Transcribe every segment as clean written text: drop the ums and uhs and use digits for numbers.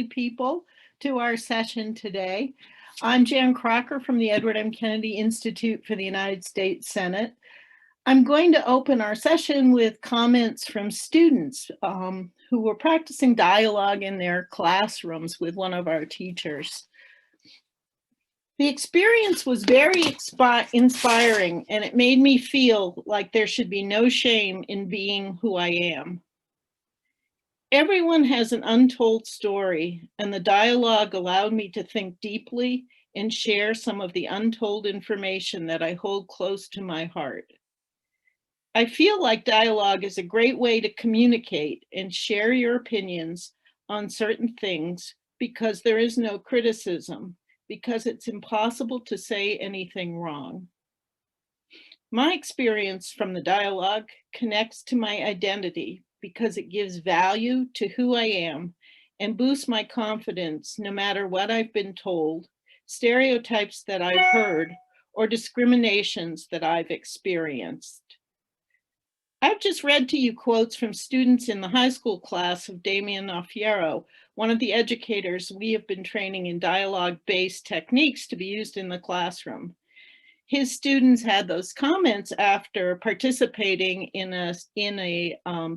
people to our session today. I'm Jan Crocker from the Edward M. Kennedy Institute for the United States Senate. I'm going to open our session with comments from students who were practicing dialogue in their classrooms with one of our teachers. The experience was very inspiring, and it made me feel like there should be no shame in being who I am. Everyone has an untold story, and the dialogue allowed me to think deeply and share some of the untold information that I hold close to my heart. I feel like dialogue is a great way to communicate and share your opinions on certain things because there is no criticism, because it's impossible to say anything wrong. My experience from the dialogue connects to my identity because it gives value to who I am and boosts my confidence no matter what I've been told, stereotypes that I've heard, or discriminations that I've experienced. I've just read to you quotes from students in the high school class of Damian Alfiero, one of the educators we have been training in dialogue-based techniques to be used in the classroom. His students had those comments after participating in a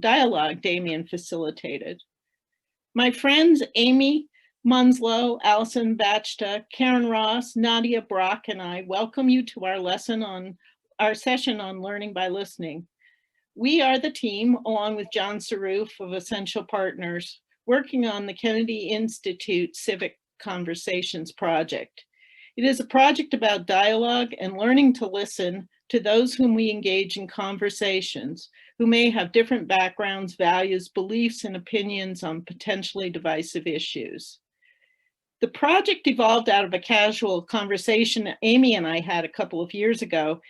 dialogue Damian facilitated. My friends Amy, Munslow, Allyson, Bachta, Karen Ross, Nadia Brock, and I welcome you to our session on learning by listening. We are the team, along with John Sarrouf of Essential Partners, working on the Kennedy Institute Civic Conversations project. It is a project about dialogue and learning to listen to those whom we engage in conversations, who may have different backgrounds, values, beliefs, and opinions on potentially divisive issues. The project evolved out of a casual conversation Amy and I had a couple of years ago.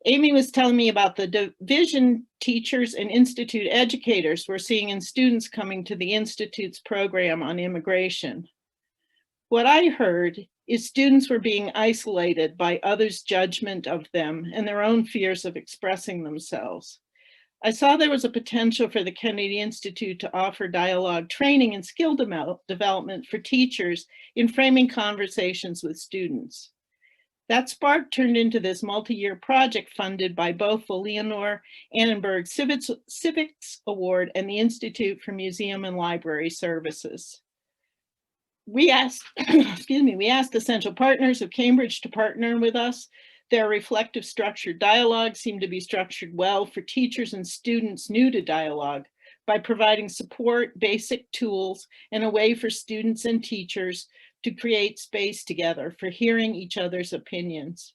Amy was telling me about the division teachers and institute educators were seeing in students coming to the Institute's program on immigration. What I heard is students were being isolated by others' judgment of them and their own fears of expressing themselves. I saw there was a potential for the Kennedy Institute to offer dialogue training and skill development for teachers in framing conversations with students. That spark turned into this multi-year project funded by both the Leonore Annenberg Civics Award and the Institute for Museum and Library Services. We asked, we asked Essential Partners of Cambridge to partner with us. Their reflective structured dialogue seemed to be structured well for teachers and students new to dialogue by providing support, basic tools, and a way for students and teachers to create space together for hearing each other's opinions.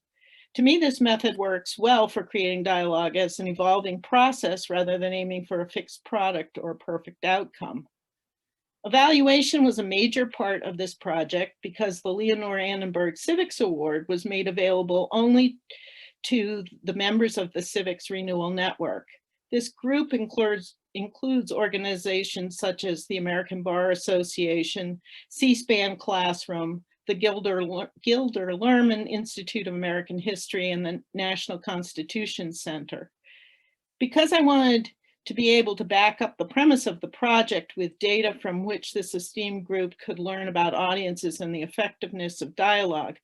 To me, this method works well for creating dialogue as an evolving process rather than aiming for a fixed product or a perfect outcome. Evaluation was a major part of this project because the Leonore Annenberg Civics Award was made available only to the members of the Civics Renewal Network. This group includes organizations such as the American Bar Association, C-SPAN Classroom, the Gilder Lehrman Institute of American History, and the National Constitution Center. Because I wanted to be able to back up the premise of the project with data from which this esteemed group could learn about audiences and the effectiveness of dialogue,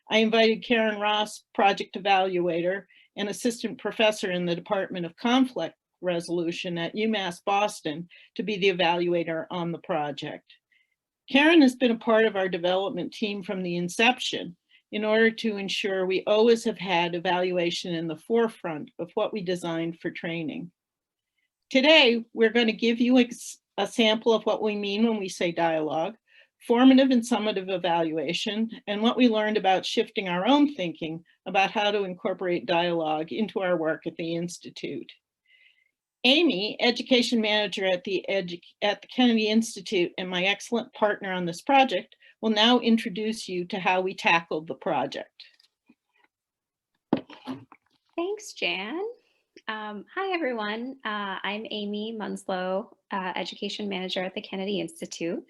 I invited Karen Ross, project evaluator and assistant professor in the Department of Conflict Resolution at UMass Boston, to be the evaluator on the project. Karen has been a part of our development team from the inception in order to ensure we always have had evaluation in the forefront of what we designed for training. Today, we're going to give you a sample of what we mean when we say dialogue, formative and summative evaluation, and what we learned about shifting our own thinking about how to incorporate dialogue into our work at the Institute. Amy, education manager at the Kennedy Institute and my excellent partner on this project, will now introduce you to how we tackled the project. Thanks, Jan. Hi, everyone. I'm Amy Munslow, education manager at the Kennedy Institute.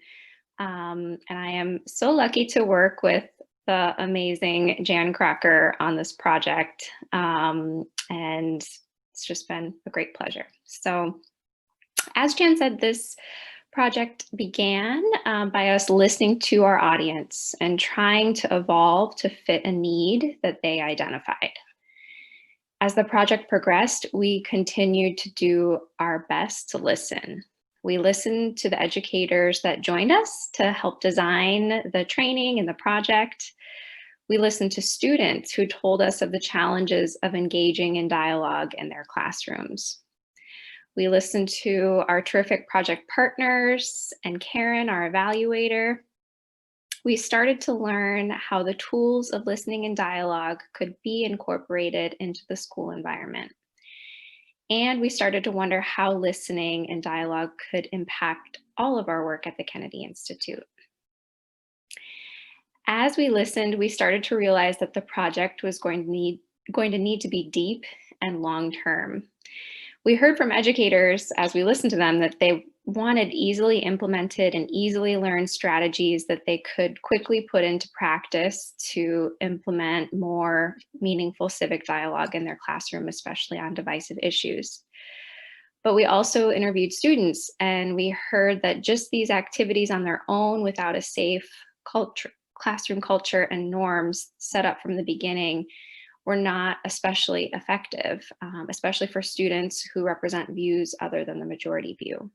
And I am so lucky to work with the amazing Jan Crocker on this project. And it's just been a great pleasure. So as Jan said, this project began by us listening to our audience and trying to evolve to fit a need that they identified. As the project progressed, we continued to do our best to listen. We listened to the educators that joined us to help design the training and the project. We listened to students who told us of the challenges of engaging in dialogue in their classrooms. We listened to our terrific project partners and Karen, our evaluator. We started to learn how the tools of listening and dialogue could be incorporated into the school environment. And we started to wonder how listening and dialogue could impact all of our work at the Kennedy Institute. As we listened, we started to realize that the project was going to need to be deep and long-term. We heard from educators as we listened to them that they wanted easily implemented and easily learned strategies that they could quickly put into practice to implement more meaningful civic dialogue in their classroom, especially on divisive issues. But we also interviewed students, and we heard that just these activities on their own without a safe classroom culture and norms set up from the beginning were not especially effective, especially for students who represent views other than the majority view.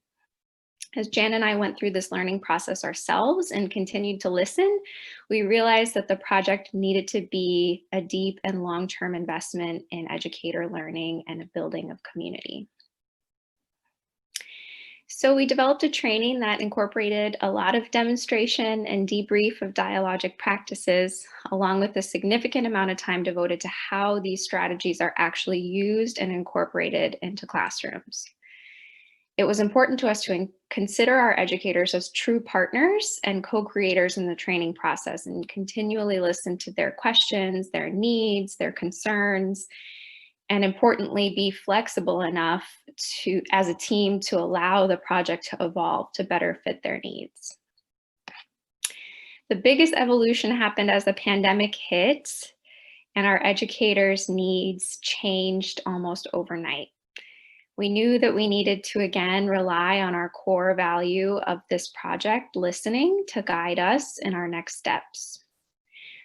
As Jan and I went through this learning process ourselves and continued to listen, we realized that the project needed to be a deep and long-term investment in educator learning and a building of community. So we developed a training that incorporated a lot of demonstration and debrief of dialogic practices, along with a significant amount of time devoted to how these strategies are actually used and incorporated into classrooms. It was important to us to consider our educators as true partners and co-creators in the training process and continually listen to their questions, their needs, their concerns, and importantly, be flexible enough as a team to allow the project to evolve to better fit their needs. The biggest evolution happened as the pandemic hit and our educators' needs changed almost overnight. We knew that we needed to again rely on our core value of this project, listening, to guide us in our next steps.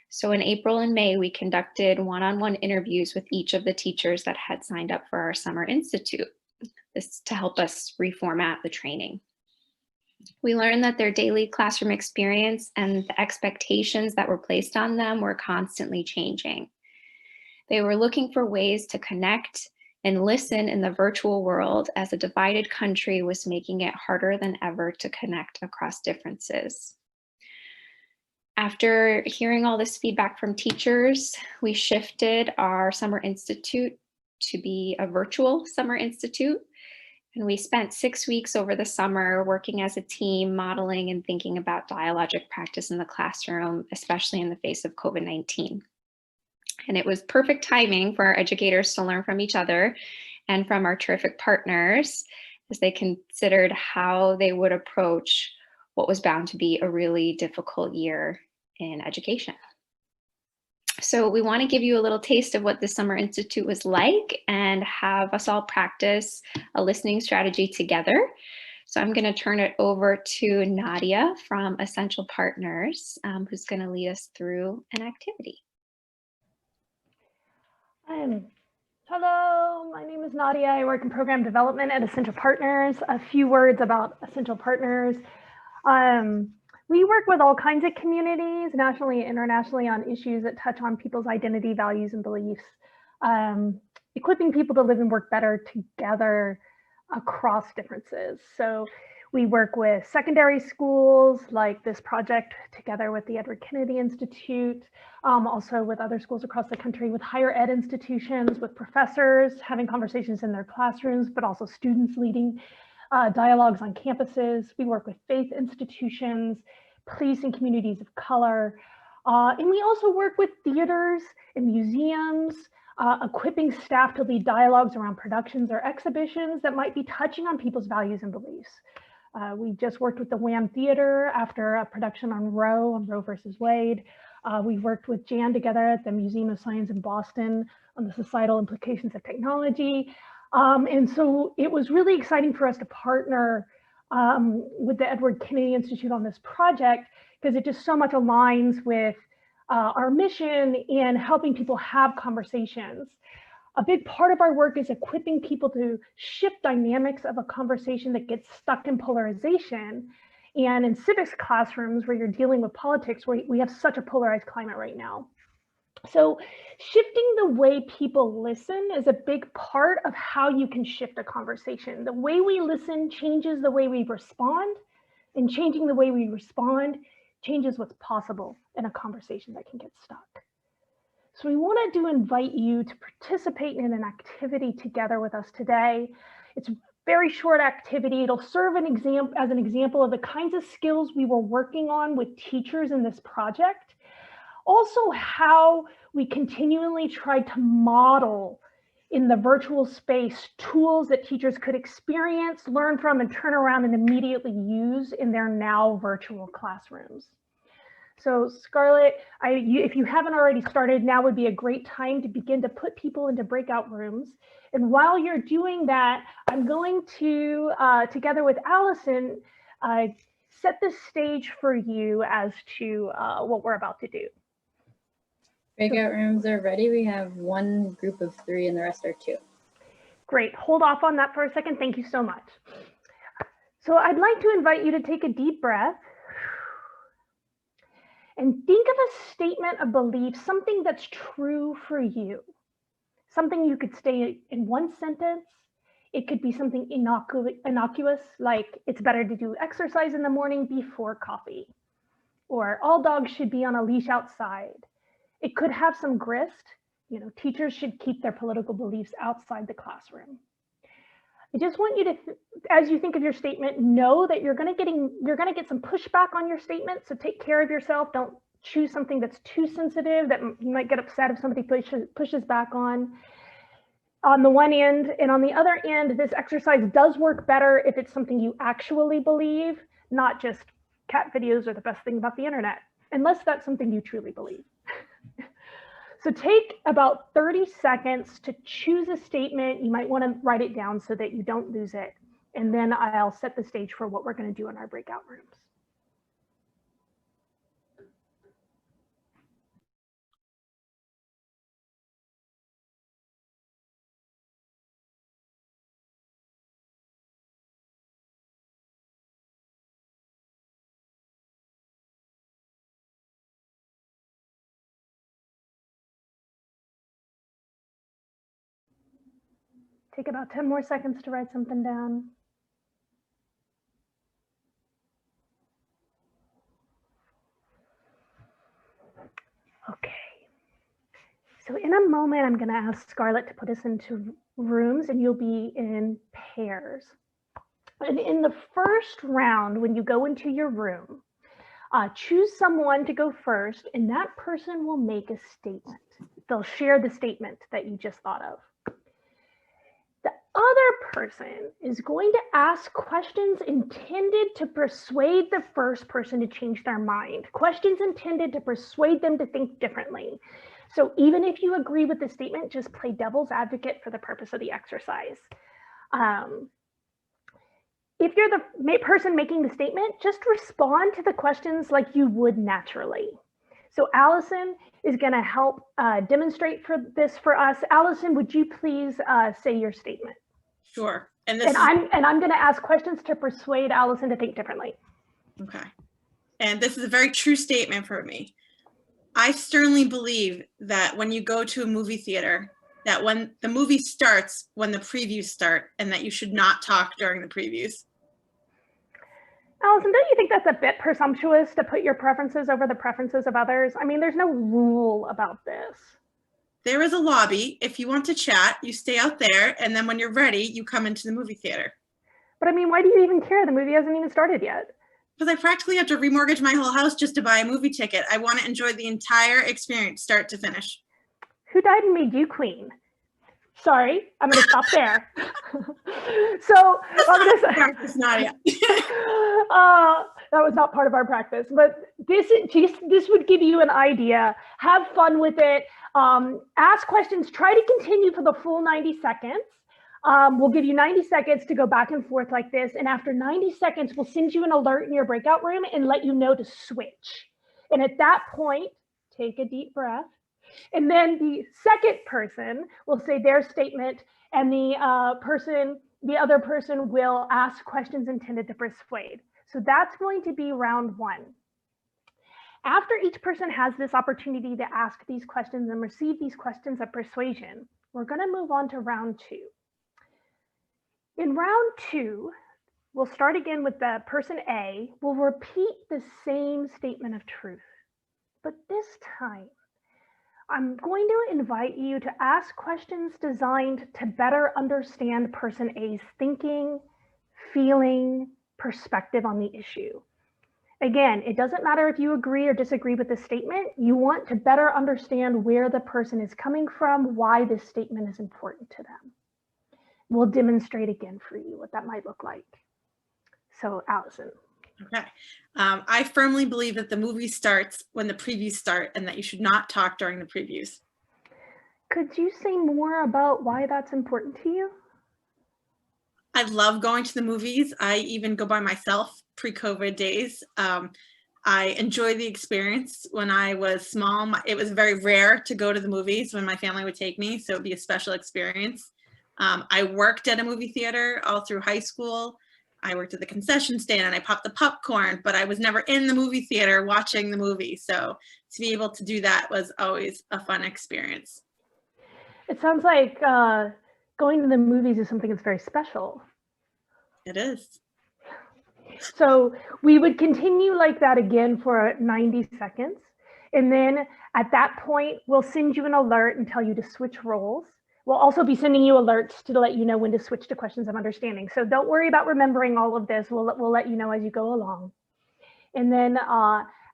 So in April and May, we conducted one-on-one interviews with each of the teachers that had signed up for our Summer Institute. This to help us reformat the training. We learned that their daily classroom experience and the expectations that were placed on them were constantly changing. They were looking for ways to connect and listen in the virtual world as a divided country was making it harder than ever to connect across differences. After hearing all this feedback from teachers, we shifted our Summer Institute to be a virtual Summer Institute. And we spent 6 weeks over the summer working as a team, modeling and thinking about dialogic practice in the classroom, especially in the face of COVID-19. And it was perfect timing for our educators to learn from each other and from our terrific partners as they considered how they would approach what was bound to be a really difficult year in education. So we want to give you a little taste of what the Summer Institute was like and have us all practice a listening strategy together. So I'm going to turn it over to Nadia from Essential Partners, who's going to lead us through an activity. Hello, my name is Nadia. I work in program development at Essential Partners. A few words about Essential Partners. We work with all kinds of communities, nationally and internationally, on issues that touch on people's identity, values, and beliefs, equipping people to live and work better together across differences. So we work with secondary schools, like this project together with the Edward Kennedy Institute, also with other schools across the country, with higher ed institutions, with professors having conversations in their classrooms, but also students leading dialogues on campuses. We work with faith institutions, police and communities of color. And we also work with theaters and museums, equipping staff to lead dialogues around productions or exhibitions that might be touching on people's values and beliefs. We just worked with the Wham Theater after a production on Roe versus Wade. We worked with Jan together at the Museum of Science in Boston on the societal implications of technology. And so it was really exciting for us to partner with the Edward Kennedy Institute on this project, because it just so much aligns with our mission in helping people have conversations. A big part of our work is equipping people to shift dynamics of a conversation that gets stuck in polarization. And in civics classrooms where you're dealing with politics, we have such a polarized climate right now. So shifting the way people listen is a big part of how you can shift a conversation. The way we listen changes the way we respond, and changing the way we respond changes what's possible in a conversation that can get stuck. So we wanted to invite you to participate in an activity together with us today. It's a very short activity. It'll serve as an example of the kinds of skills we were working on with teachers in this project. Also, how we continually tried to model in the virtual space tools that teachers could experience, learn from, and turn around and immediately use in their now virtual classrooms. So Scarlett, if you haven't already started, now would be a great time to begin to put people into breakout rooms. And while you're doing that, I'm going to, together with Allyson, set the stage for you as to what we're about to do. Breakout rooms are ready. We have one group of 3 and the rest are 2. Great. Hold off on that for a second. Thank you so much. So I'd like to invite you to take a deep breath and think of a statement of belief, something that's true for you, something you could say in one sentence. It could be something innocuous, like it's better to do exercise in the morning before coffee, or all dogs should be on a leash outside. It could have some grist, teachers should keep their political beliefs outside the classroom. I just want you to, as you think of your statement, know that you're going to get some pushback on your statement. So take care of yourself. Don't choose something that's too sensitive that you might get upset if somebody pushes back on the one end. And on the other end, this exercise does work better if it's something you actually believe, not just cat videos are the best thing about the internet, unless that's something you truly believe. So take about 30 seconds to choose a statement. You might want to write it down so that you don't lose it. And then I'll set the stage for what we're going to do in our breakout rooms. Take about 10 more seconds to write something down. Okay. So in a moment, I'm going to ask Scarlett to put us into rooms, and you'll be in pairs. And in the first round, when you go into your room, choose someone to go first, and that person will make a statement. They'll share the statement that you just thought of. The other person is going to ask questions intended to persuade the first person to change their mind, questions intended to persuade them to think differently. So even if you agree with the statement, just play devil's advocate for the purpose of the exercise. If you're the person making the statement, just respond to the questions like you would naturally. So Allyson is going to help demonstrate this for us. Allyson, would you please say your statement? Sure. And I'm going to ask questions to persuade Allyson to think differently. Okay. And this is a very true statement for me. I sternly believe that when you go to a movie theater, that when the movie starts, when the previews start, and that you should not talk during the previews. Allyson, don't you think that's a bit presumptuous to put your preferences over the preferences of others? I mean, there's no rule about this. There is a lobby. If you want to chat, you stay out there, and then when you're ready, you come into the movie theater. But I mean, why do you even care? The movie hasn't even started yet. Because I practically have to remortgage my whole house just to buy a movie ticket. I want to enjoy the entire experience, start to finish. Who died and made you queen? Sorry, I'm going to stop there. So Practice, Nadia. that was not part of our practice, but this would give you an idea. Have fun with it. Ask questions. Try to continue for the full 90 seconds. We'll give you 90 seconds to go back and forth like this. And after 90 seconds, we'll send you an alert in your breakout room and let you know to switch. And at that point, take a deep breath. And then the second person will say their statement, and the other person will ask questions intended to persuade. So that's going to be round one. After each person has this opportunity to ask these questions and receive these questions of persuasion, we're going to move on to round two. In round two, we'll start again with the person A. We'll repeat the same statement of truth, but this time, I'm going to invite you to ask questions designed to better understand person A's thinking, feeling, perspective on the issue. Again, it doesn't matter if you agree or disagree with the statement. You want to better understand where the person is coming from, why this statement is important to them. We'll demonstrate again for you what that might look like. So, Allyson. Okay. I firmly believe that the movie starts when the previews start and that you should not talk during the previews. Could you say more about why that's important to you? I love going to the movies. I even go by myself pre-COVID days. I enjoy the experience. When I was small, it was very rare to go to the movies when my family would take me, so it would be a special experience. I worked at a movie theater all through high school. I worked at the concession stand and I popped the popcorn, but I was never in the movie theater watching the movie. So to be able to do that was always a fun experience. It sounds like going to the movies is something that's very special. It is. So we would continue like that again for 90 seconds. And then at that point, we'll send you an alert and tell you to switch roles. We'll also be sending you alerts to let you know when to switch to questions of understanding. So don't worry about remembering all of this. We'll let you know as you go along. And then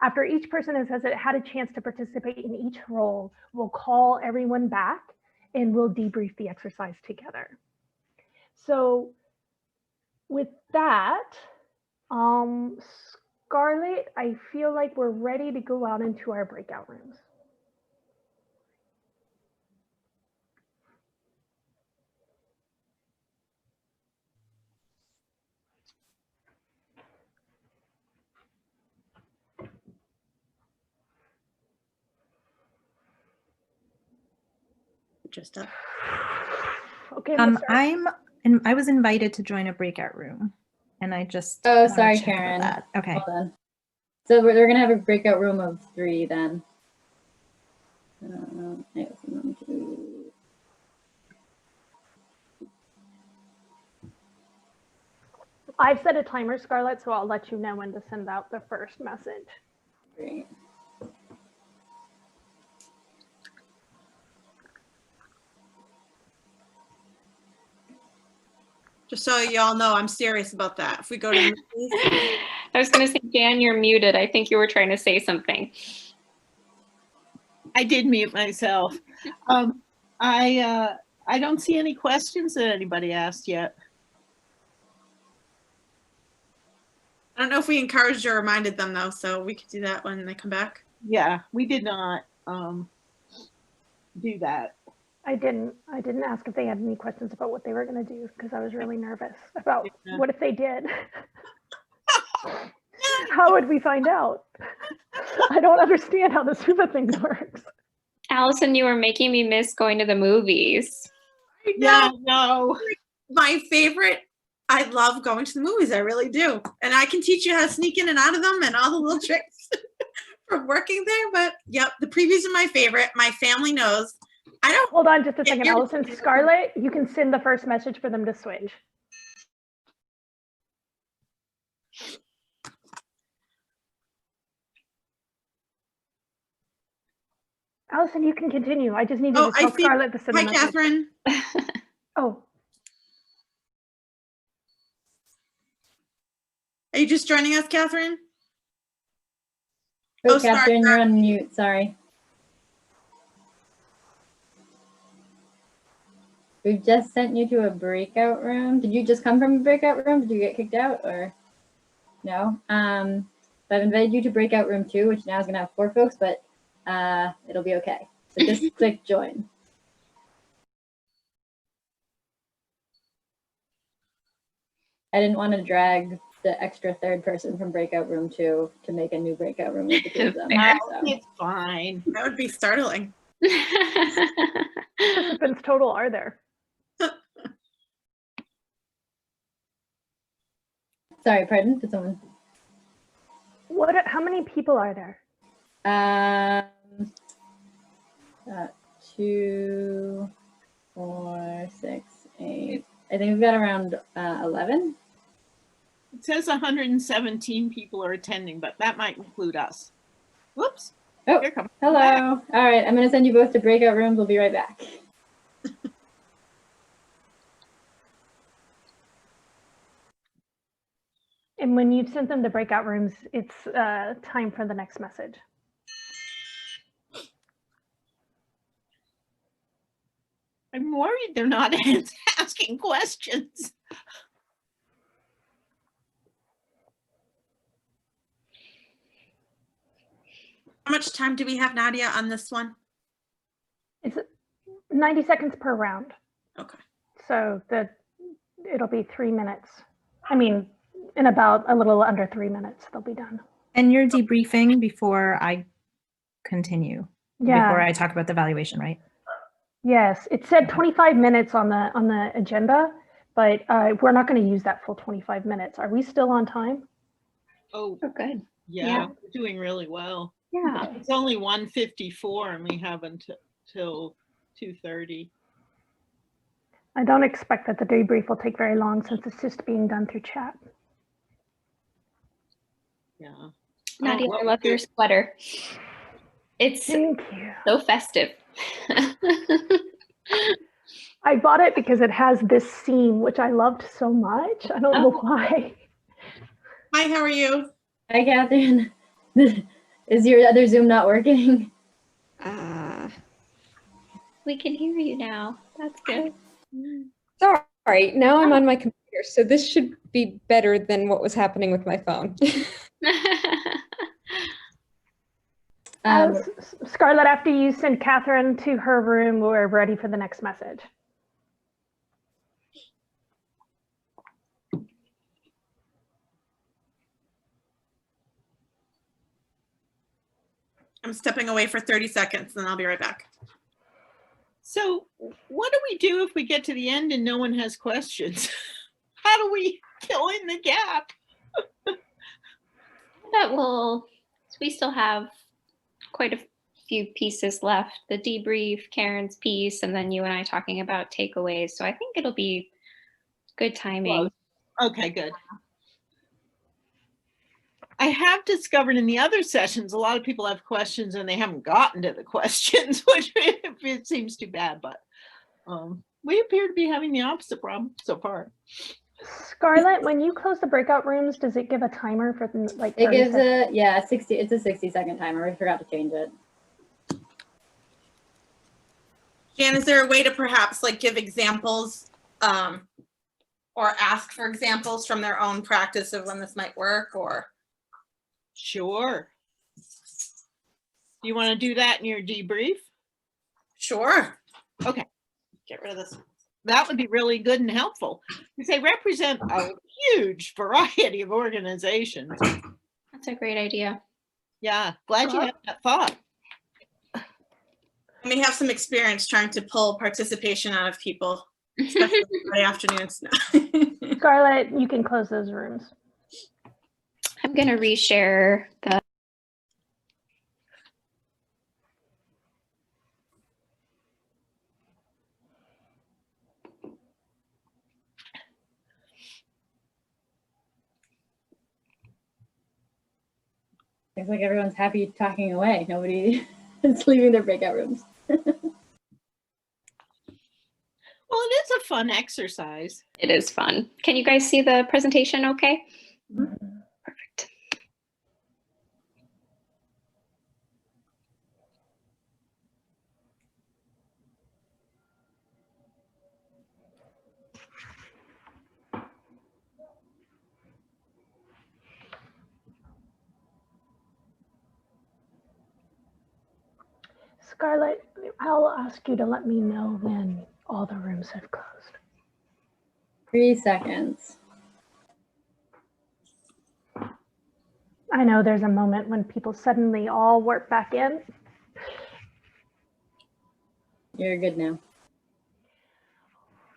after each person has had a chance to participate in each role, we'll call everyone back and we'll debrief the exercise together. So with that, Scarlett, I feel like we're ready to go out into our breakout rooms. Just up. Okay. I was invited to join a breakout room, and I just Oh, wanna sorry, check about Karen. that. Okay. Hold on. So they're gonna have a breakout room of 3 then. I've set a timer, Scarlett, so I'll let you know when to send out the first message. Great. Just so y'all know, I'm serious about that. If we go to the movies, I was going to say, Jan, you're muted. I think you were trying to say something. I did mute myself. I don't see any questions that anybody asked yet. I don't know if we encouraged or reminded them though, so we could do that when they come back. Yeah, we did not do that. I didn't ask if they had any questions about what they were going to do because I was really nervous about what if they did. How would we find out? I don't understand how the Suva thing works. Allyson, you were making me miss going to the movies. Yeah, no. My favorite. I love going to the movies. I really do. And I can teach you how to sneak in and out of them and all the little tricks from working there. But yep, the previews are my favorite. My family knows. I don't. Hold on just a second, Allyson. Scarlett, you can send the first message for them to switch. Allyson, you can continue. I just need you to tell Scarlett to send the Hi, message. Catherine. Oh. Are you just joining us, Catherine? Oh, Oh, sorry. Catherine, you're on mute. Sorry. We just sent you to a breakout room. Did you just come from a breakout room? Did you get kicked out or no? I've invited you to breakout room 2, which now is going to have 4 folks, but it'll be okay. So just click join. I didn't want to drag the extra third person from breakout room 2 to make a new breakout room with the kids on. No, So. it's fine. That would be startling. Participants total are there? Sorry, pardon? Did someone? How many people are there? 2, 4, 6, 8. I think we've got around 11. It says 117 people are attending, but that might include us. Whoops. Oh, Here comes hello. All right, I'm going to send you both to breakout rooms. We'll be right back. And when you've sent them to breakout rooms, it's time for the next message. I'm worried they're not asking questions. How much time do we have, Nadia, on this one? It's 90 seconds per round. Okay. So it'll be 3 minutes. I mean, in about a little under 3 minutes, they'll be done. And you're debriefing before I continue. Yeah. Before I talk about the evaluation, right? Yes, it said 25 minutes on the agenda, but we're not going to use that full 25 minutes. Are we still on time? Oh, Oh, good. yeah, we're doing really well. Yeah. It's only 1:54 and we have until 2:30. I don't expect that the debrief will take very long since it's just being done through chat. Yeah. Nadia, Oh, I love your sweater. It's Thank you. so festive. I bought it because it has this seam, which I loved so much. I don't know why. Hi, how are you? Hi, Catherine. Is your other Zoom not working? We can hear you now. That's good. Sorry, now I'm on my computer, so this should be better than what was happening with my phone. Scarlett, after you send Catherine to her room, we're ready for the next message. I'm stepping away for 30 seconds, and I'll be right back. So what do we do if we get to the end and no one has questions? How do we fill in the gap? We still have quite a few pieces left. The debrief, Karen's piece, and then you and I talking about takeaways. So I think it'll be good timing. Okay, good. I have discovered in the other sessions, a lot of people have questions and they haven't gotten to the questions, which it seems too bad, but we appear to be having the opposite problem so far. Scarlett, when you close the breakout rooms, does it give a timer for like 30 It gives seconds? 60. It's a 60-second timer. We forgot to change it. Jan, is there a way to perhaps like give examples or ask for examples from their own practice of when this might work or? Sure. Do you want to do that in your debrief? Sure. Okay. Get rid of this. That would be really good and helpful because they represent a huge variety of organizations. That's a great idea. Yeah, glad you had that thought. I may have some experience trying to pull participation out of people, especially Friday afternoons. Scarlett, you can close those rooms. I'm going to reshare the. Looks like everyone's happy talking away. Nobody is leaving their breakout rooms. Well, it is a fun exercise. It is fun. Can you guys see the presentation okay? Mm-hmm. Perfect. Scarlett, I'll ask you to let me know when all the rooms have closed. 3 seconds. I know there's a moment when people suddenly all warp back in. You're good now.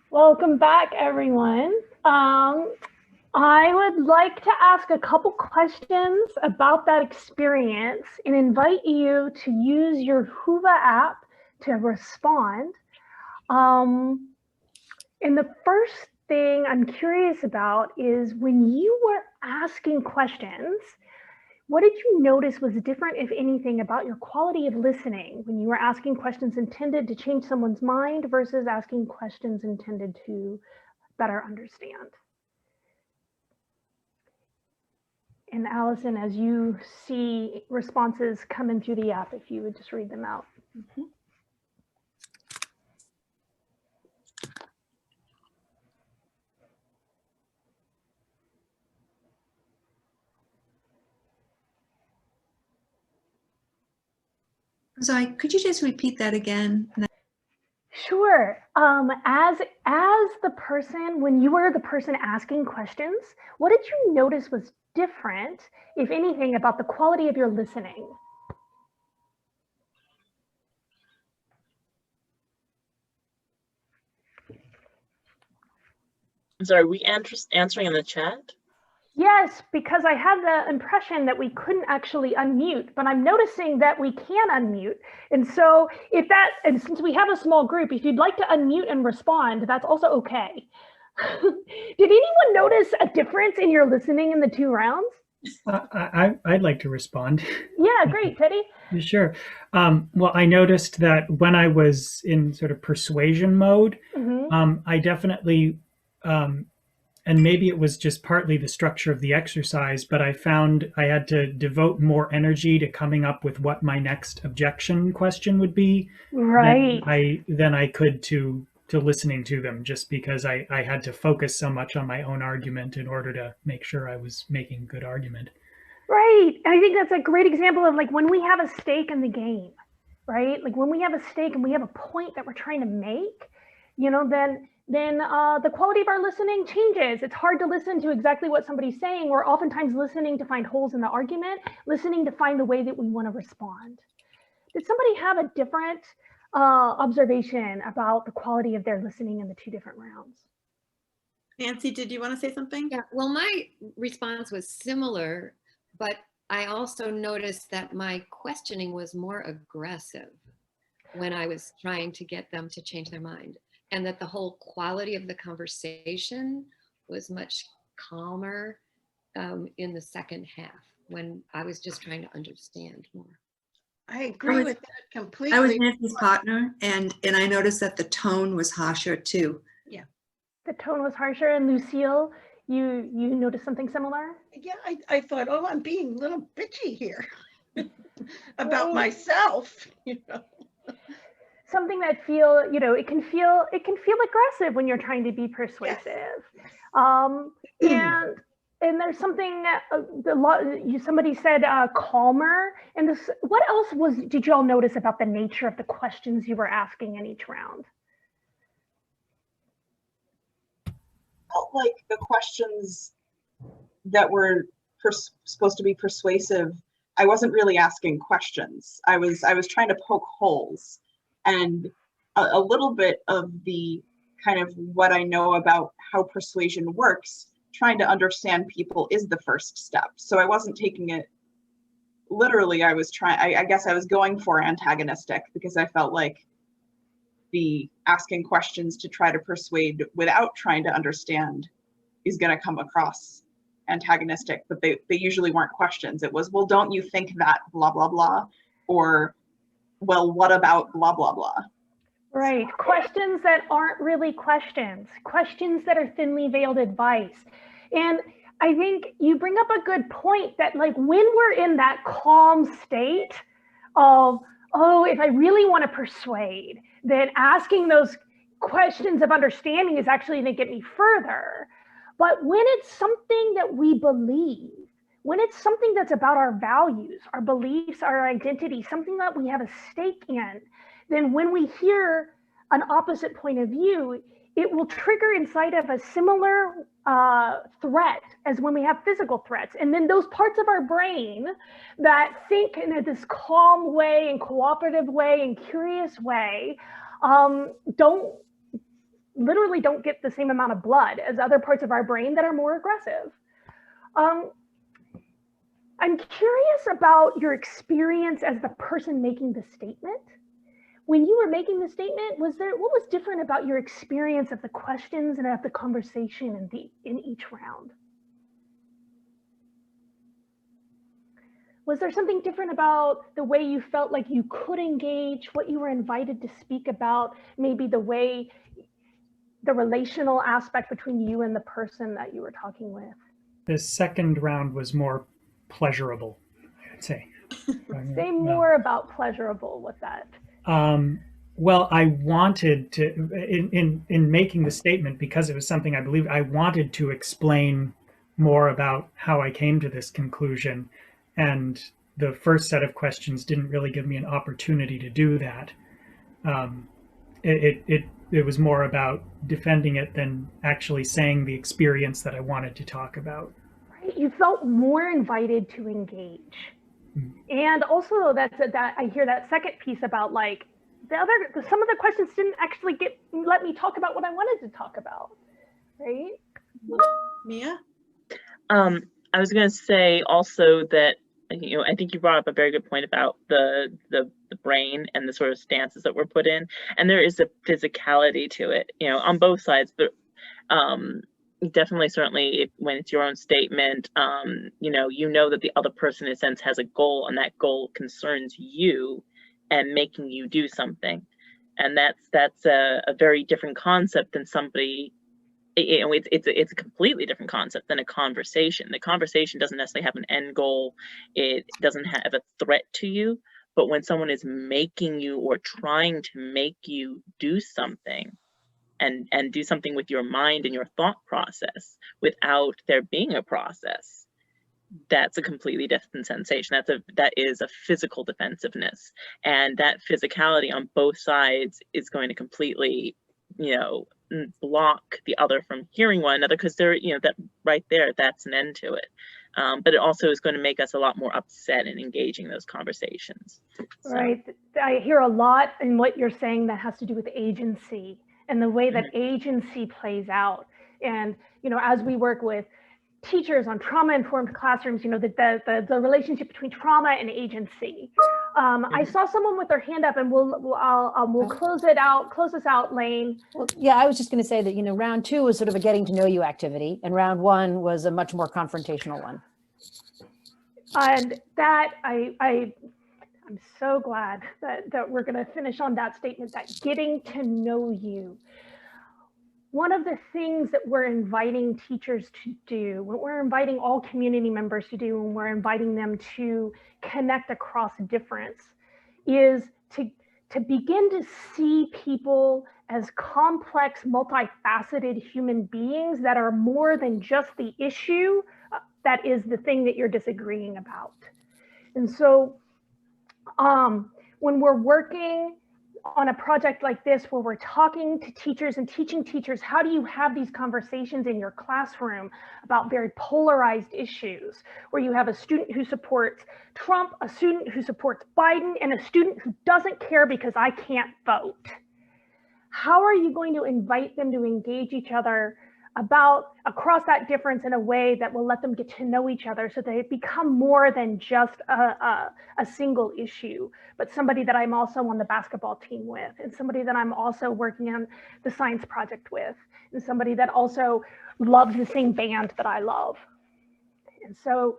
Welcome back, everyone. I would like to ask a couple questions about that experience and invite you to use your Whova app to respond. And the first thing I'm curious about is when you were asking questions, what did you notice was different, if anything, about your quality of listening when you were asking questions intended to change someone's mind versus asking questions intended to better understand? And Allyson, as you see responses coming through the app, if you would just read them out. Mm-hmm. Sorry, could you just repeat that again? Sure. As the person, when you were the person asking questions, what did you notice was different, if anything, about the quality of your listening? I'm sorry, are we answering in the chat? Yes, because I had the impression that we couldn't actually unmute, but I'm noticing that we can unmute. And so and since we have a small group, if you'd like to unmute and respond, that's also okay. Did anyone notice a difference in your listening in the 2 rounds? I'd like to respond. Yeah, great, Teddy. Sure. Well, I noticed that when I was in sort of persuasion mode, I definitely, and maybe it was just partly the structure of the exercise, but I found I had to devote more energy to coming up with what my next objection question would be. Right. Than I could to listening to them, just because I had to focus so much on my own argument in order to make sure I was making a good argument. Right. And I think that's a great example of like when we have a stake in the game, right? Like when we have a stake and we have a point that we're trying to make, you know, then the quality of our listening changes. It's hard to listen to exactly what somebody's saying. We're oftentimes listening to find holes in the argument, listening to find the way that we want to respond. Did somebody have a different observation about the quality of their listening in the 2 different rounds? Nancy, did you want to say something? Yeah, well, my response was similar, but I also noticed that my questioning was more aggressive when I was trying to get them to change their mind, and that the whole quality of the conversation was much calmer in the second half when I was just trying to understand more. I agree with that completely. I was Nancy's partner, and I noticed that the tone was harsher too. Yeah. The tone was harsher. And Lucille, you noticed something similar? Yeah, I thought, oh, I'm being a little bitchy here about myself, you know. Something that it can feel aggressive when you're trying to be persuasive. Yes. And there's something somebody said calmer. And this, what else did you all notice about the nature of the questions you were asking in each round? Felt like the questions that were supposed to be persuasive, I wasn't really asking questions. I was trying to poke holes, and a little bit of the kind of what I know about how persuasion works, trying to understand people is the first step. So I wasn't taking it literally. I guess I was going for antagonistic, because I felt like the asking questions to try to persuade without trying to understand is going to come across antagonistic, but they usually weren't questions. It was, well, don't you think that blah, blah, blah, or, well, what about blah, blah, blah. Right. Questions that aren't really questions that are thinly veiled advice. And I think you bring up a good point that, like, when we're in that calm state of, oh, if I really want to persuade, then asking those questions of understanding is actually going to get me further. But when it's something that we believe, when it's something that's about our values, our beliefs, our identity, something that we have a stake in, then when we hear an opposite point of view, it will trigger inside of a similar threat as when we have physical threats. And then those parts of our brain that think in this calm way and cooperative way and curious way literally don't get the same amount of blood as other parts of our brain that are more aggressive. I'm curious about your experience as the person making the statement. When you were making the statement, what was different about your experience of the questions and of the conversation in each round? Was there something different about the way you felt like you could engage, what you were invited to speak about, maybe the relational aspect between you and the person that you were talking with? The second round was more pleasurable, I'd say. Say more about pleasurable with that. Well, I wanted to, in making the statement, because it was something I believed, I wanted to explain more about how I came to this conclusion. And the first set of questions didn't really give me an opportunity to do that. It was more about defending it than actually saying the experience that I wanted to talk about. Right. You felt more invited to engage. And also that I hear that second piece about like some of the questions didn't actually let me talk about what I wanted to talk about, right? Mia? I was going to say also that, you know, I think you brought up a very good point about the brain and the sort of stances that were put in, and there is a physicality to it, you know, on both sides, but definitely, certainly, when it's your own statement, you know that the other person in a sense has a goal, and that goal concerns you and making you do something, and that's a very different concept than somebody. You know, it's a completely different concept than a conversation. The conversation doesn't necessarily have an end goal. It doesn't have a threat to you. But when someone is making you or trying to make you do something, and do something with your mind and your thought process without there being a process, that's a completely different sensation. That is a physical defensiveness, and that physicality on both sides is going to completely, you know, block the other from hearing one another, because they're, you know, that right there, that's an end to it. But it also is going to make us a lot more upset in engaging those conversations. So. Right. I hear a lot in what you're saying that has to do with agency and the way that agency plays out. And, you know, as we work with teachers on trauma-informed classrooms, you know, the relationship between trauma and agency. I saw someone with their hand up, and we'll close this out, Lane. Well, yeah, I was just going to say that, you know, round 2 was sort of a getting to know you activity, and round 1 was a much more confrontational one. And that I'm so glad that we're going to finish on that statement, that getting to know you. One of the things that we're inviting teachers to do, what we're inviting all community members to do, when we're inviting them to connect across difference, is to begin to see people as complex, multifaceted human beings that are more than just the issue that is the thing that you're disagreeing about. And so when we're working on a project like this, where we're talking to teachers and teaching teachers, how do you have these conversations in your classroom about very polarized issues, where you have a student who supports Trump, a student who supports Biden, and a student who doesn't care because I can't vote? How are you going to invite them to engage each other across that difference in a way that will let them get to know each other, so they become more than just a single issue, but somebody that I'm also on the basketball team with, and somebody that I'm also working on the science project with, and somebody that also loves the same band that I love. And so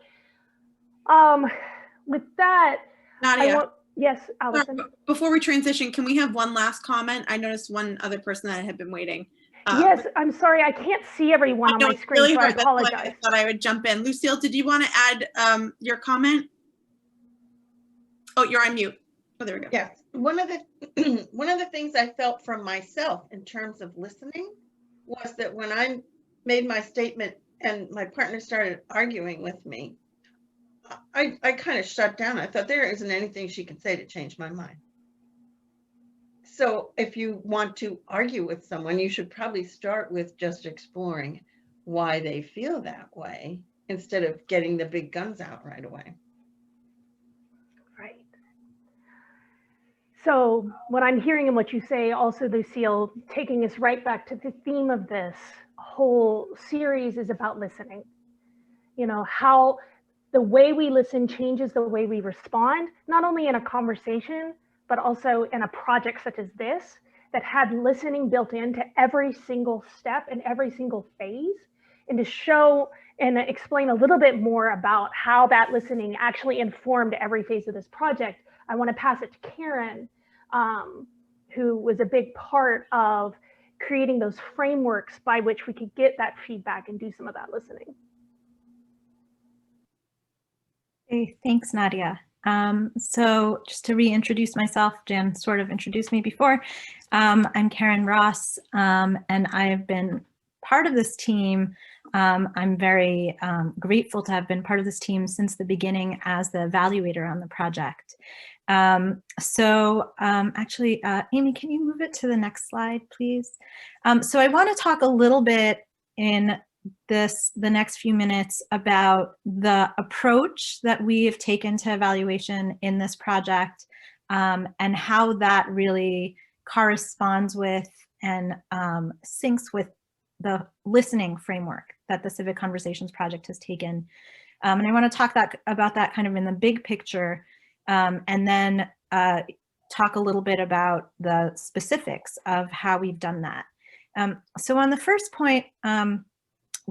with that, Nadia. Yes, Allyson. Before we transition, can we have one last comment? I noticed one other person that had been waiting. Yes, I'm sorry, I can't see everyone on my screen, really so I hard. apologize. That's why I thought I would jump in. Lucille, did you want to add your comment? Oh, you're on mute. Oh, there we go. Yes, one of the things I felt from myself in terms of listening was that when I made my statement and my partner started arguing with me, I kind of shut down. I thought, there isn't anything she can say to change my mind. So if you want to argue with someone, you should probably start with just exploring why they feel that way instead of getting the big guns out right away. Right. So what I'm hearing in what you say also, Lucille, taking us right back to the theme of this whole series is about listening. You know, how the way we listen changes the way we respond, not only in a conversation, but also in a project such as this that had listening built into every single step and every single phase. And to show and explain a little bit more about how that listening actually informed every phase of this project, I want to pass it to Karen, who was a big part of creating those frameworks by which we could get that feedback and do some of that listening. Okay, thanks, Nadia. So just to reintroduce myself, Jan sort of introduced me before. I'm Karen Ross, and I have been part of this team. I'm very grateful to have been part of this team since the beginning as the evaluator on the project. Actually, Amy, can you move it to the next slide, please? So I want to talk a little bit in the next few minutes about the approach that we have taken to evaluation in this project, and how that really corresponds with and syncs with the listening framework that the Civic Conversations project has taken. And I want to talk about that kind of in the big picture, and then talk a little bit about the specifics of how we've done that. So on the first point,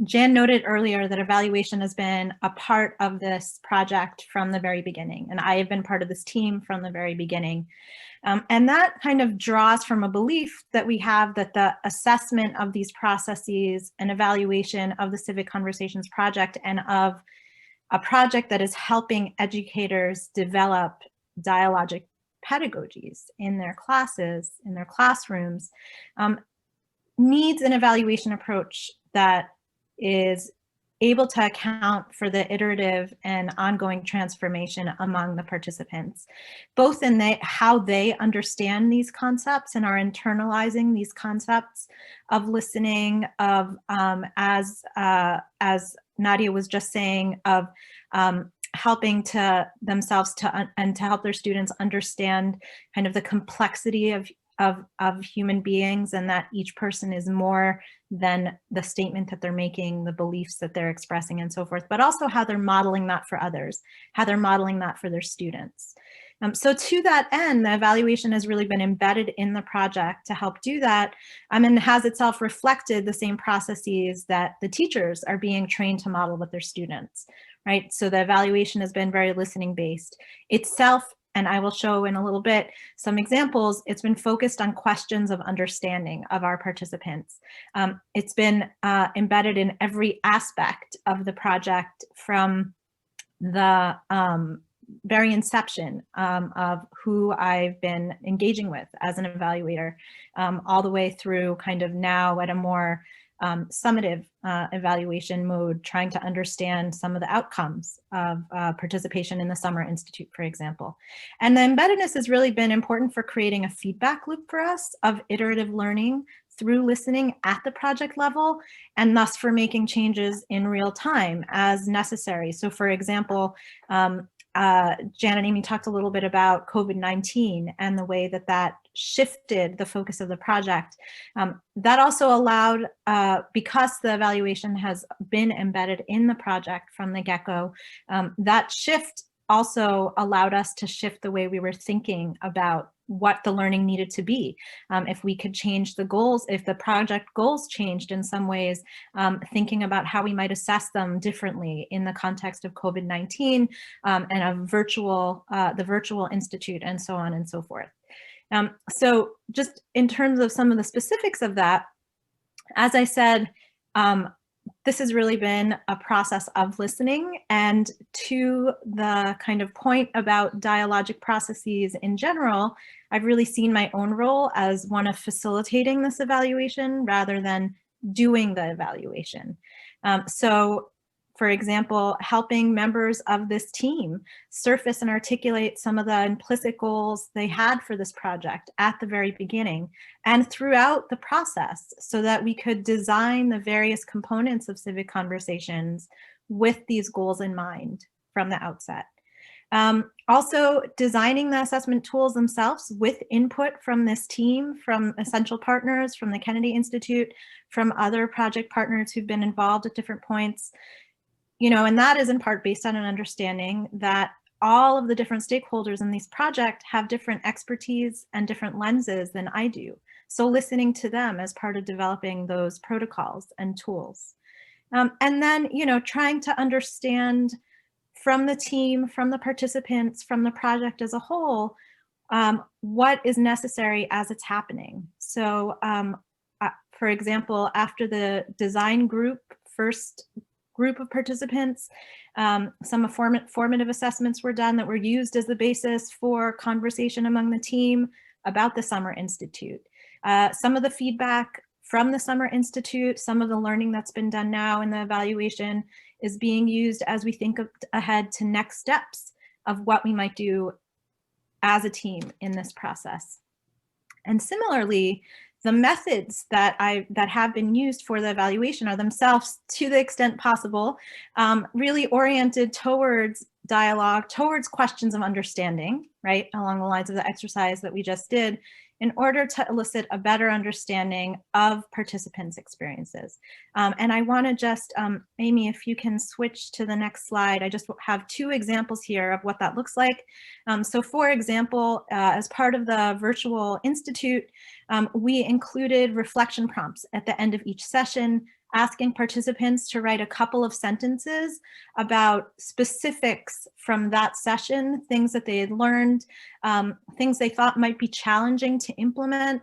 Jan noted earlier that evaluation has been a part of this project from the very beginning, and I have been part of this team from the very beginning. And that kind of draws from a belief that we have that the assessment of these processes and evaluation of the Civic Conversations project and of a project that is helping educators develop dialogic pedagogies in their classes, in their classrooms, needs an evaluation approach that is able to account for the iterative and ongoing transformation among the participants, both in how they understand these concepts and are internalizing these concepts of listening, of as Nadia was just saying, of helping to themselves and to help their students understand kind of the complexity of human beings, and that each person is more than the statement that they're making, the beliefs that they're expressing, and so forth, but also how they're modeling that for others, how they're modeling that for their students. So to that end, the evaluation has really been embedded in the project to help do that, and has itself reflected the same processes that the teachers are being trained to model with their students, right? So the evaluation has been very listening based itself. And I will show in a little bit some examples. It's been focused on questions of understanding of our participants. It's been embedded in every aspect of the project, from the very inception of who I've been engaging with as an evaluator, all the way through kind of now at a more summative evaluation mode, trying to understand some of the outcomes of participation in the Summer Institute, for example. And the embeddedness has really been important for creating a feedback loop for us of iterative learning through listening at the project level, and thus for making changes in real time as necessary. So for example, Jan and Amy talked a little bit about COVID-19 and the way that that shifted the focus of the project. That also allowed, because the evaluation has been embedded in the project from the get-go, that shift also allowed us to shift the way we were thinking about what the learning needed to be. If we could change the goals, if the project goals changed in some ways, thinking about how we might assess them differently in the context of COVID-19 and the virtual institute, and so on and so forth. So just in terms of some of the specifics of that, as I said, this has really been a process of listening, and to the kind of point about dialogic processes in general, I've really seen my own role as one of facilitating this evaluation rather than doing the evaluation. So For example, helping members of this team surface and articulate some of the implicit goals they had for this project at the very beginning and throughout the process, so that we could design the various components of Civic Conversations with these goals in mind from the outset. Also designing the assessment tools themselves with input from this team, from essential partners, from the Kennedy Institute, from other project partners who've been involved at different points. You know, and that is in part based on an understanding that all of the different stakeholders in these projects have different expertise and different lenses than I do. So listening to them as part of developing those protocols and tools. And then, you know, trying to understand from the team, from the participants, from the project as a whole, what is necessary as it's happening. So for example, after the design group, first group of participants, some formative assessments were done that were used as the basis for conversation among the team about the Summer Institute. Some of the feedback from the Summer Institute, some of the learning that's been done now in the evaluation is being used as we think ahead to next steps of what we might do as a team in this process. And similarly, the methods that have been used for the evaluation are themselves, to the extent possible, really oriented towards dialogue, towards questions of understanding, right, along the lines of the exercise that we just did, in order to elicit a better understanding of participants' experiences. And I want to just, Amy, if you can switch to the next slide, I just have two examples here of what that looks like. So for example, as part of the virtual institute, we included reflection prompts at the end of each session, asking participants to write a couple of sentences about specifics from that session, things that they had learned, things they thought might be challenging to implement,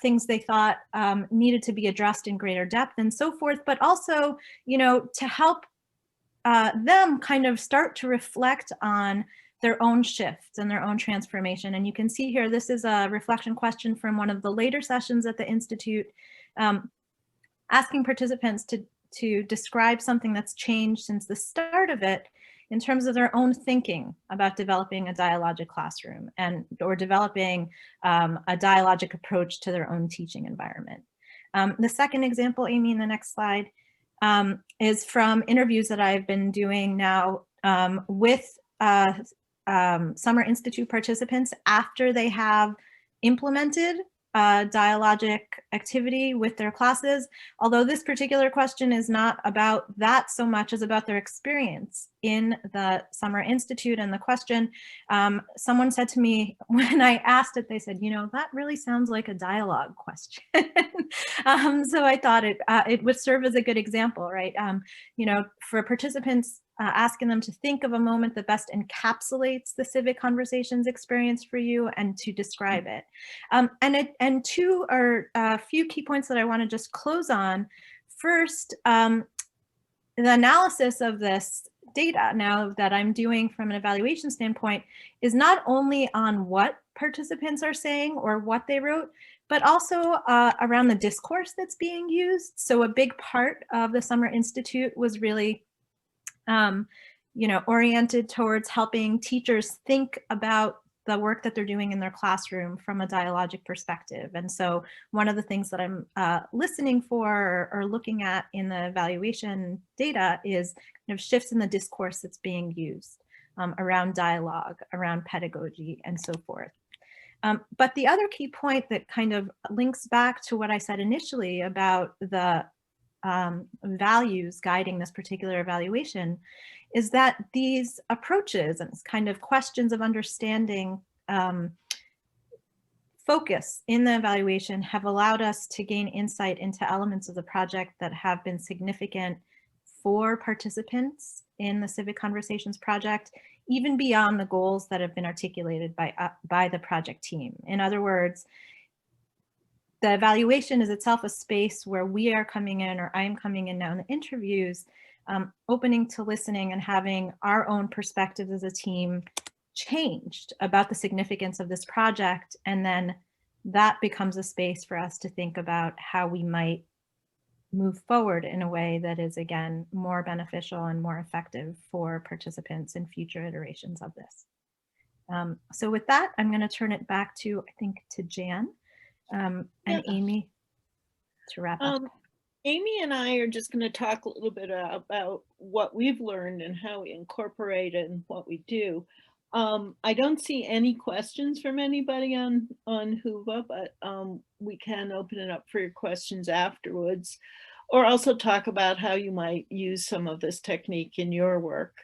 things they thought needed to be addressed in greater depth and so forth, but also, you know, to help them kind of start to reflect on their own shifts and their own transformation. And you can see here, this is a reflection question from one of the later sessions at the Institute, asking participants to describe something that's changed since the start of it in terms of their own thinking about developing a dialogic classroom or developing a dialogic approach to their own teaching environment. The second example, Amy, in the next slide, is from interviews that I've been doing now with Summer Institute participants after they have implemented dialogic activity with their classes, although this particular question is not about that so much as about their experience in the Summer Institute. And the question, someone said to me when I asked it, they said, you know, that really sounds like a dialogue question. So I thought it would serve as a good example, right? You know, for participants, asking them to think of a moment that best encapsulates the Civic Conversations experience for you and to describe it. And two are a few key points that I want to just close on. First, the analysis of this data now that I'm doing from an evaluation standpoint is not only on what participants are saying or what they wrote, but also around the discourse that's being used. So a big part of the Summer Institute was really you know, oriented towards helping teachers think about the work that they're doing in their classroom from a dialogic perspective. And so one of the things that I'm listening for or looking at in the evaluation data is kind of shifts in the discourse that's being used around dialogue, around pedagogy, and so forth. But the other key point that kind of links back to what I said initially about the values guiding this particular evaluation is that these approaches and kind of questions of understanding focus in the evaluation have allowed us to gain insight into elements of the project that have been significant for participants in the Civic Conversations project, even beyond the goals that have been articulated by the project team. In other words, the evaluation is itself a space where we are coming in, or I'm coming in now in the interviews, opening to listening and having our own perspectives as a team changed about the significance of this project. And then that becomes a space for us to think about how we might move forward in a way that is, again, more beneficial and more effective for participants in future iterations of this. So with that, I'm going to turn it back to, I think, to Jan and Amy to wrap up. Amy and I are just going to talk a little bit about what we've learned and how we incorporate it and what we do. I don't see any questions from anybody on Whova, but we can open it up for your questions afterwards, or also talk about how you might use some of this technique in your work.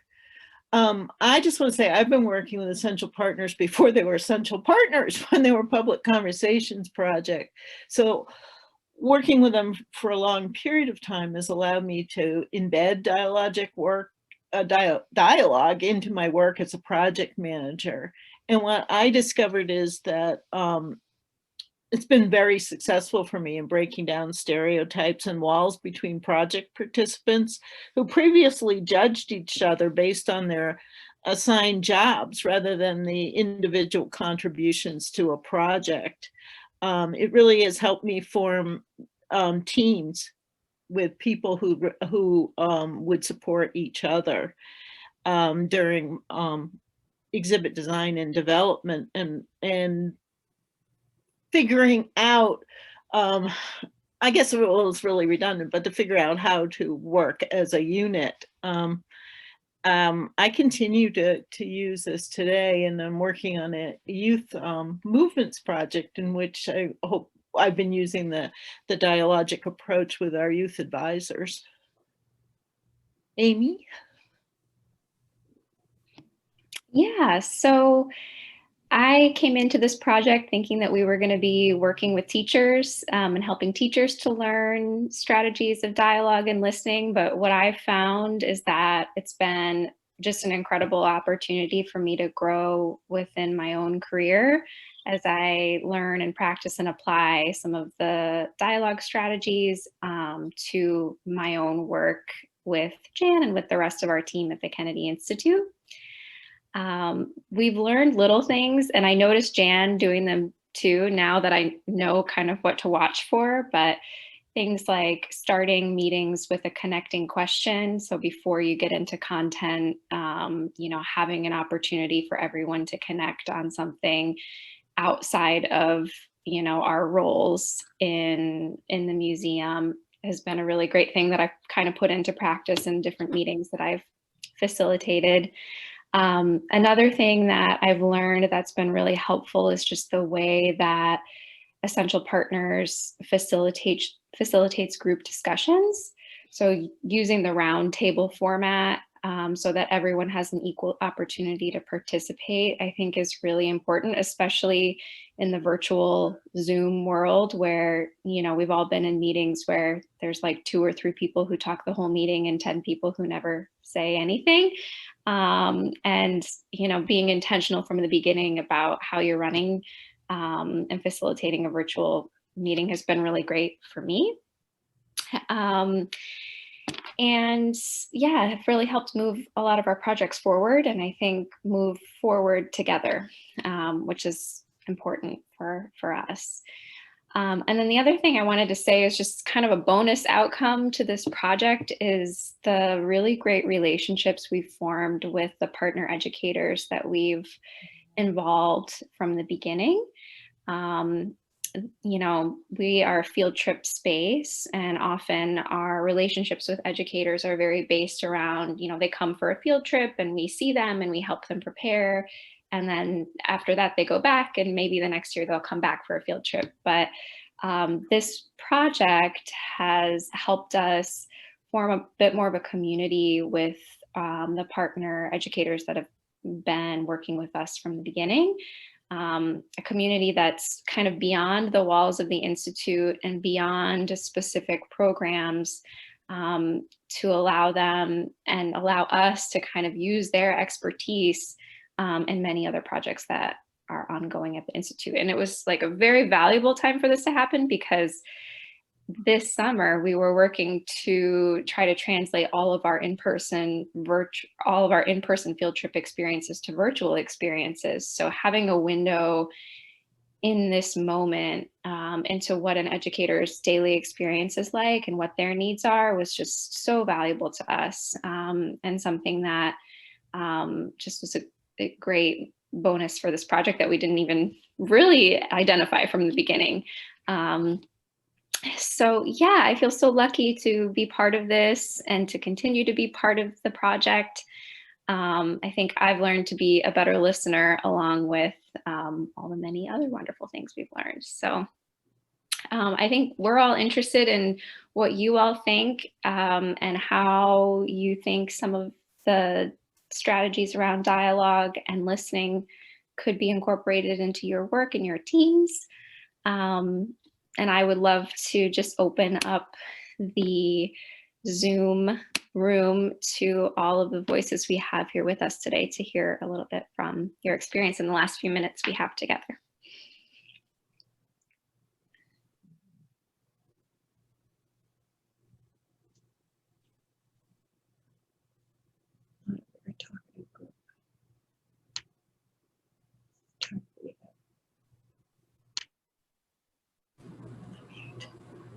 I just want to say I've been working with Essential Partners before they were Essential Partners, when they were Public Conversations Project. So working with them for a long period of time has allowed me to embed dialogic work, dialogue into my work as a project manager. And what I discovered is that it's been very successful for me in breaking down stereotypes and walls between project participants who previously judged each other based on their assigned jobs rather than the individual contributions to a project. It really has helped me form teams with people who would support each other during exhibit design and development, and figuring out, I guess it was really redundant, but to figure out how to work as a unit. I continue to use this today, and I'm working on a youth movements project in which I hope I've been using the dialogic approach with our youth advisors. Amy? Yeah, so I came into this project thinking that we were going to be working with teachers and helping teachers to learn strategies of dialogue and listening. But what I've found is that it's been just an incredible opportunity for me to grow within my own career as I learn and practice and apply some of the dialogue strategies to my own work with Jan and with the rest of our team at the Kennedy Institute. We've learned little things, and I noticed Jan doing them too, now that I know kind of what to watch for, but things like starting meetings with a connecting question. So before you get into content, you know, having an opportunity for everyone to connect on something outside of, you know, our roles in the museum has been a really great thing that I've kind of put into practice in different meetings that I've facilitated. Another thing that I've learned that's been really helpful is just the way that Essential Partners facilitates group discussions. So using the round table format so that everyone has an equal opportunity to participate, I think is really important, especially in the virtual Zoom world where, you know, we've all been in meetings where there's like 2 or 3 people who talk the whole meeting and 10 people who never say anything. And, you know, being intentional from the beginning about how you're running and facilitating a virtual meeting has been really great for me. And yeah, it really helped move a lot of our projects forward, and I think move forward together, which is important for us. And then the other thing I wanted to say is just kind of a bonus outcome to this project is the really great relationships we've formed with the partner educators that we've involved from the beginning. You know, we are a field trip space, and often our relationships with educators are very based around, you know, they come for a field trip and we see them and we help them prepare. And then after that, they go back, and maybe the next year they'll come back for a field trip. But this project has helped us form a bit more of a community with the partner educators that have been working with us from the beginning. A community that's kind of beyond the walls of the Institute and beyond specific programs to allow them and allow us to kind of use their expertise in many other projects that are ongoing at the Institute. And it was like a very valuable time for this to happen, because this summer we were working to try to translate all of our in-person field trip experiences to virtual experiences. So having a window in this moment into what an educator's daily experience is like and what their needs are was just so valuable to us, and something that just was a great bonus for this project that we didn't even really identify from the beginning. So yeah, I feel so lucky to be part of this and to continue to be part of the project. I think I've learned to be a better listener along with all the many other wonderful things we've learned. So I think we're all interested in what you all think and how you think some of the strategies around dialogue and listening could be incorporated into your work and your teams. And I would love to just open up the Zoom room to all of the voices we have here with us today to hear a little bit from your experience in the last few minutes we have together.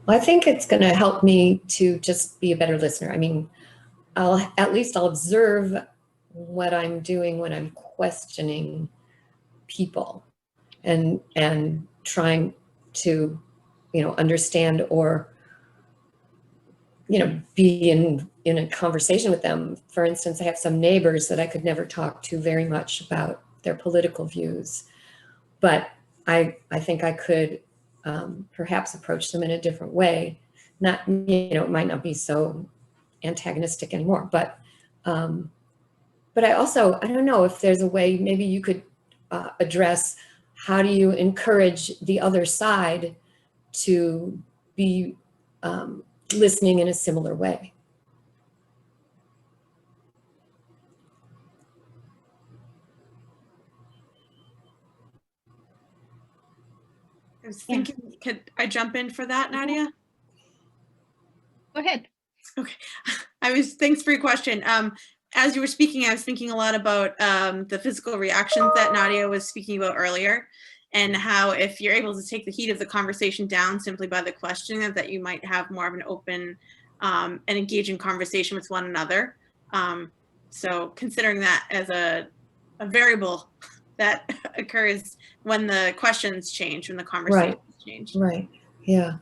Well, I think it's going to help me to just be a better listener. I mean, I'll observe what I'm doing when I'm questioning people and trying to, understand or, be in a conversation with them. For instance, I have some neighbors that I could never talk to very much about their political views, but I think I could perhaps approach them in a different way. Not, it might not be so antagonistic anymore, but I also, I don't know if there's a way maybe you could address how do you encourage the other side to be listening in a similar way. I was thinking, could I jump in for that, Nadia? Go ahead. Okay. Thanks for your question. As you were speaking, I was thinking a lot about the physical reactions that Nadia was speaking about earlier, and how if you're able to take the heat of the conversation down simply by the questioning, that you might have more of an open and engaging conversation with one another. So considering that as a variable that occurs when the questions change, when the conversations change. Right, yeah.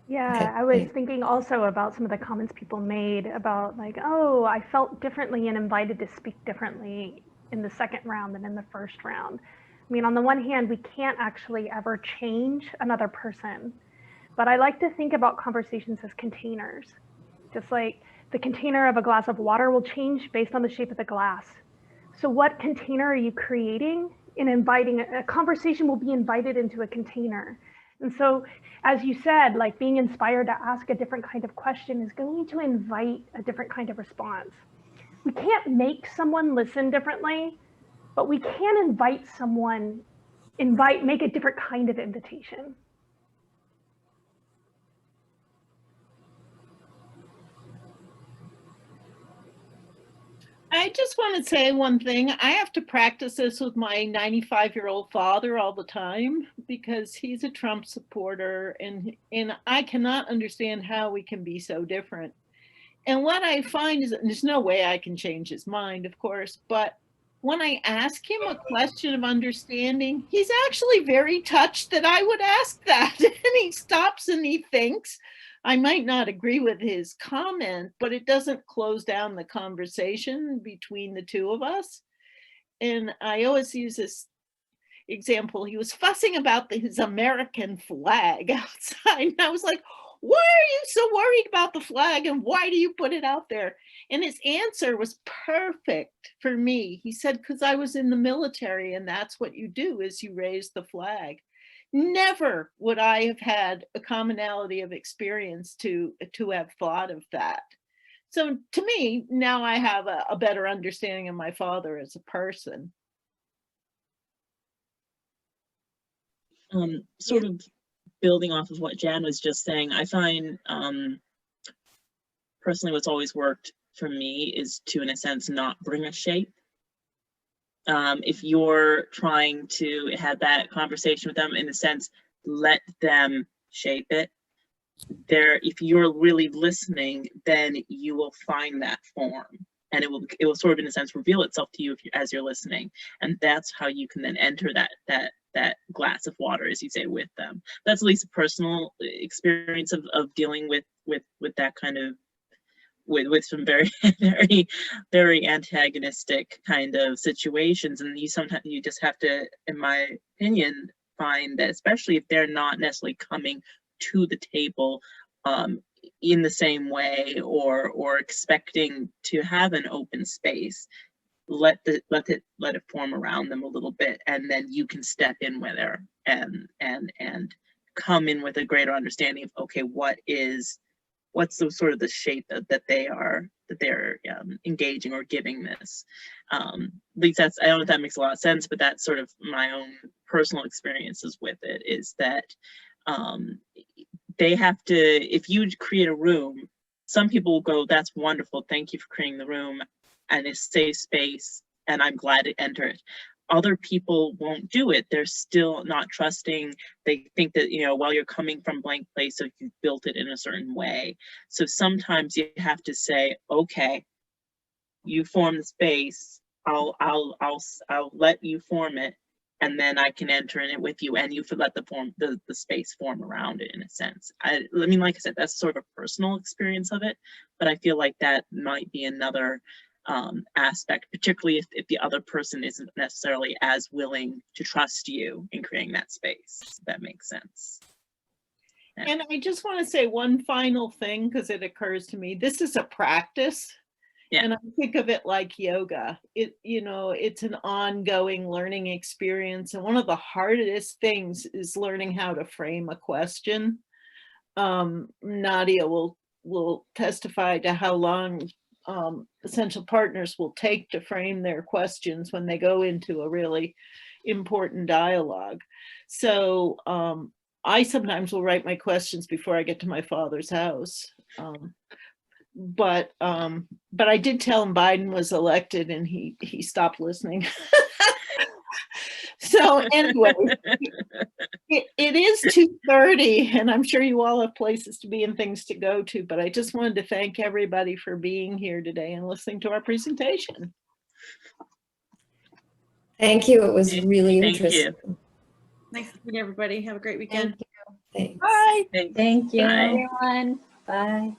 Yeah, Okay, I was thinking also about some of the comments people made about like, oh, I felt differently and invited to speak differently in the second round than in the first round. I mean, on the one hand, we can't actually ever change another person, but I like to think about conversations as containers. Just like the container of a glass of water will change based on the shape of the glass. So what container are you creating in inviting a conversation will be invited into a container. And so, as you said, like being inspired to ask a different kind of question is going to invite a different kind of response. We can't make someone listen differently, but we can invite someone, make a different kind of invitation. I just want to say one thing. I have to practice this with my 95-year-old father all the time because he's a Trump supporter, and I cannot understand how we can be so different. And what I find is that there's no way I can change his mind, of course, but when I ask him a question of understanding, he's actually very touched that I would ask that. And he stops and he thinks. I might not agree with his comment, but it doesn't close down the conversation between the two of us. And I always use this example. He was fussing about his American flag outside. And I was like, why are you so worried about the flag and why do you put it out there? And his answer was perfect for me. He said, because I was in the military and that's what you do is you raise the flag. Never would I have had a commonality of experience to have thought of that. So to me, now I have a better understanding of my father as a person. Sort of building off of what Jan was just saying, I find personally what's always worked for me is to, in a sense, not bring a shape. If you're trying to have that conversation with them, in a sense, let them shape it. If you're really listening, then you will find that form, and it will sort of, in a sense, reveal itself to you as you're listening, and that's how you can then enter that glass of water, as you say, with them. That's at least a personal experience of dealing with that kind of with some very very antagonistic kind of situations, and sometimes you just have to, in my opinion, find that, especially if they're not necessarily coming to the table in the same way or expecting to have an open space, let it form around them a little bit, and then you can step in with her and come in with a greater understanding of, okay, what's the sort of the shape that they're engaging or giving this. At least I don't know if that makes a lot of sense, but that's sort of my own personal experiences with it, is that they have to, if you create a room, some people will go, that's wonderful, thank you for creating the room, and it's safe space, and I'm glad to enter it. Other people won't do it. They're still not trusting. They think that, well, you're coming from blank place, so you've built it in a certain way. So sometimes you have to say, okay, you form the space, I'll let you form it, and then I can enter in it with you, and you let the space form around it, in a sense. I mean, like I said, that's sort of a personal experience of it, but I feel like that might be another aspect, particularly if the other person isn't necessarily as willing to trust you in creating that space. If that makes sense. Yeah. And I just want to say one final thing, because it occurs to me, this is a practice. Yeah. And I think of it like yoga. It's an ongoing learning experience. And one of the hardest things is learning how to frame a question. Nadia will testify to how long essential partners will take to frame their questions when they go into a really important dialogue. So I sometimes will write my questions before I get to my father's house. But I did tell him Biden was elected, and he stopped listening. So anyway, it is 2:30, and I'm sure you all have places to be and things to go to, but I just wanted to thank everybody for being here today and listening to our presentation. Thank you. It was really interesting. You. Nice to meet everybody. Have a great weekend. Thank you. Bye. Thanks. Thank you. Bye. Everyone. Bye.